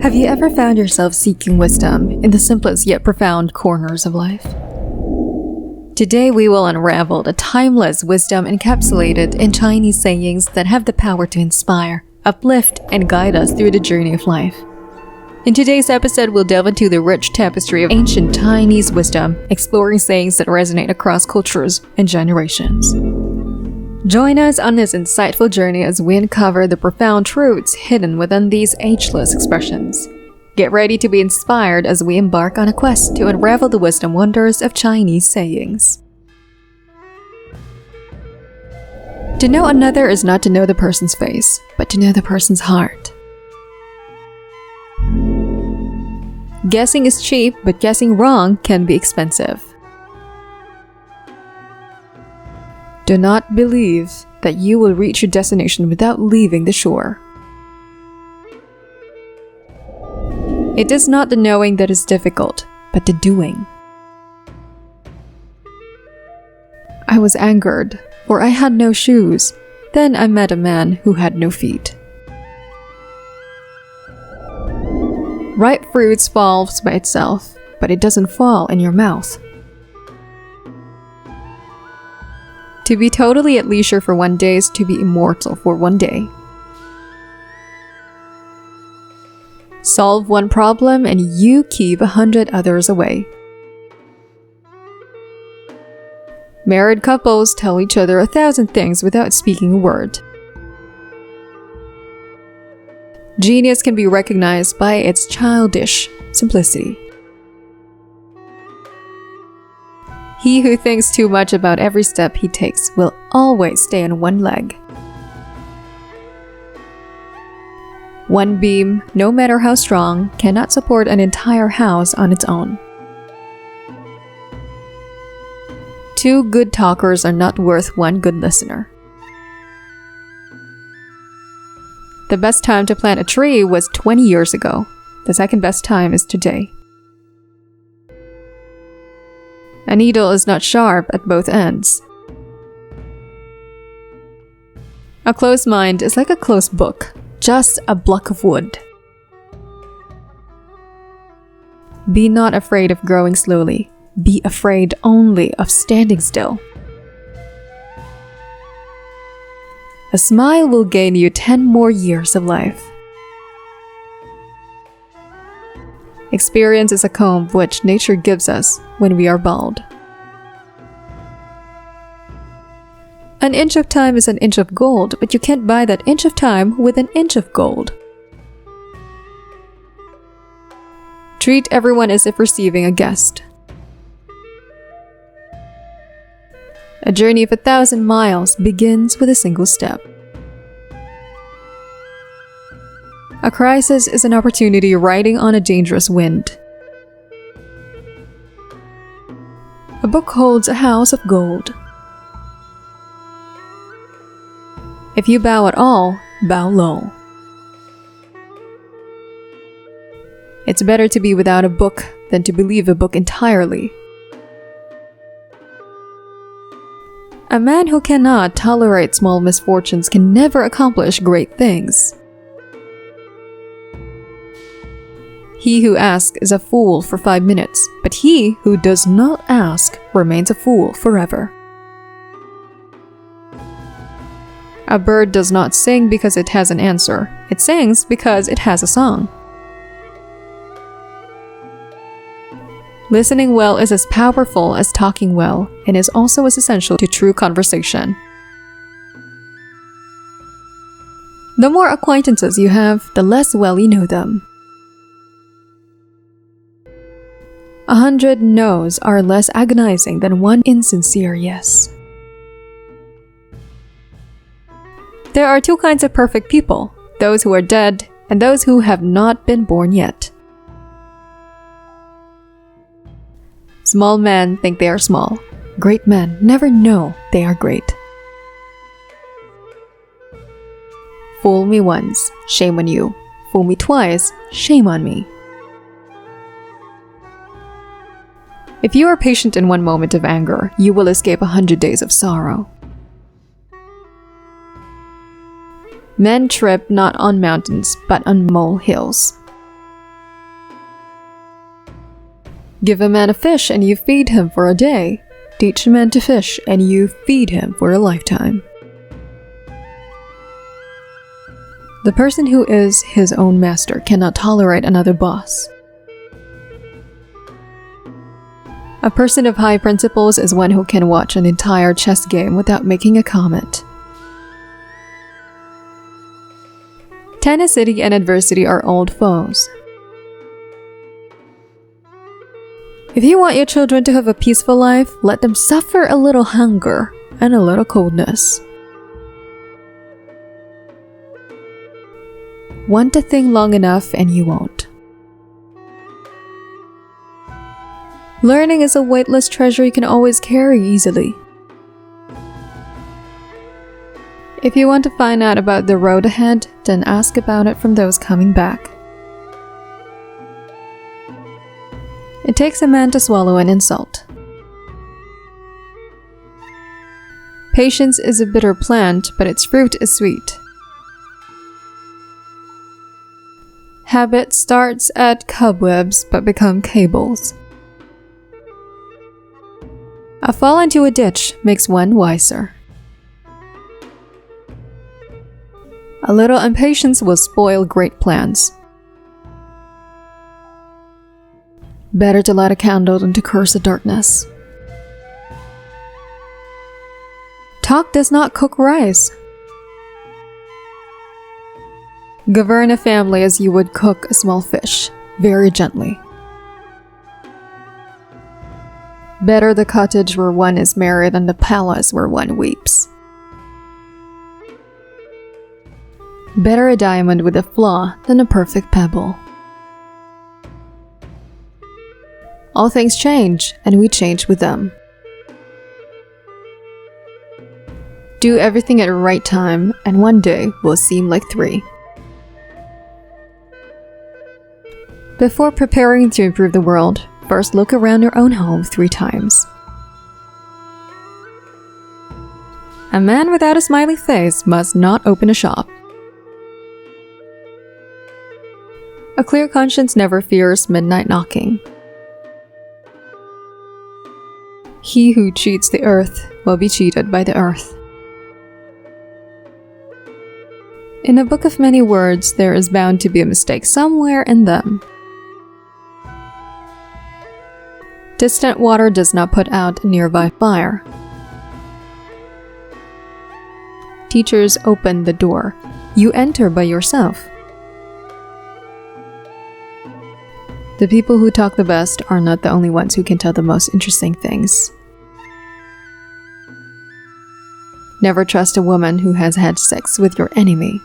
Have you ever found yourself seeking wisdom in the simplest yet profound corners of life? Today we will unravel the timeless wisdom encapsulated in Chinese sayings that have the power to inspire, uplift, and guide us through the journey of life. In today's episode, we'll delve into the rich tapestry of ancient Chinese wisdom, exploring sayings that resonate across cultures and generations. Join us on this insightful journey as we uncover the profound truths hidden within these ageless expressions. Get ready to be inspired as we embark on a quest to unravel the wisdom wonders of Chinese sayings. To know another is not to know the person's face, but to know the person's heart. Guessing is cheap, but guessing wrong can be expensive. Do not believe that you will reach your destination without leaving the shore. It is not the knowing that is difficult, but the doing. I was angered, for I had no shoes. Then I met a man who had no feet. Ripe fruit falls by itself, but it doesn't fall in your mouth. To be totally at leisure for one day is to be immortal for one day. Solve one problem and you keep 100 others away. Married couples tell each other 1,000 things without speaking a word. Genius can be recognized by its childish simplicity. He who thinks too much about every step he takes will always stay on one leg. One beam, no matter how strong, cannot support an entire house on its own. Two good talkers are not worth one good listener. The best time to plant a tree was 20 years ago. The second best time is today. A needle is not sharp at both ends. A closed mind is like a closed book, just a block of wood. Be not afraid of growing slowly. Be afraid only of standing still. A smile will gain you 10 more years of life. Experience is a comb which nature gives us when we are bald. An inch of time is an inch of gold, but you can't buy that inch of time with an inch of gold. Treat everyone as if receiving a guest. A journey of 1,000 miles begins with a single step. A crisis is an opportunity riding on a dangerous wind. A book holds a house of gold. If you bow at all, bow low. It's better to be without a book than to believe a book entirely. A man who cannot tolerate small misfortunes can never accomplish great things. He who asks is a fool for 5 minutes, but he who does not ask remains a fool forever. A bird does not sing because it has an answer. It sings because it has a song. Listening well is as powerful as talking well and is also as essential to true conversation. The more acquaintances you have, the less well you know them. 100 no's are less agonizing than one insincere yes. There are two kinds of perfect people, those who are dead and those who have not been born yet. Small men think they are small. Great men never know they are great. Fool me once, shame on you. Fool me twice, shame on me. If you are patient in one moment of anger, you will escape 100 days of sorrow. Men trip not on mountains, but on molehills. Give a man a fish and you feed him for a day. Teach a man to fish and you feed him for a lifetime. The person who is his own master cannot tolerate another boss. A person of high principles is one who can watch an entire chess game without making a comment. Tenacity and adversity are old foes. If you want your children to have a peaceful life, let them suffer a little hunger and a little coldness. Want a thing long enough and you won't. Learning is a weightless treasure you can always carry easily. If you want to find out about the road ahead, then ask about it from those coming back. It takes a man to swallow an insult. Patience is a bitter plant, but its fruit is sweet. Habit starts at cobwebs but become cables. A fall into a ditch makes one wiser. A little impatience will spoil great plans. Better to light a candle than to curse the darkness. Talk does not cook rice. Govern a family as you would cook a small fish, very gently. Better the cottage where one is merry than the palace where one weeps. Better a diamond with a flaw than a perfect pebble. All things change, and we change with them. Do everything at the right time, and one day will seem like 3. Before preparing to improve the world, first look around your own home 3 times. A man without a smiley face must not open a shop. A clear conscience never fears midnight knocking. He who cheats the earth will be cheated by the earth. In a book of many words, there is bound to be a mistake somewhere in them. Distant water does not put out a nearby fire. Teachers open the door. You enter by yourself. The people who talk the best are not the only ones who can tell the most interesting things. Never trust a woman who has had sex with your enemy.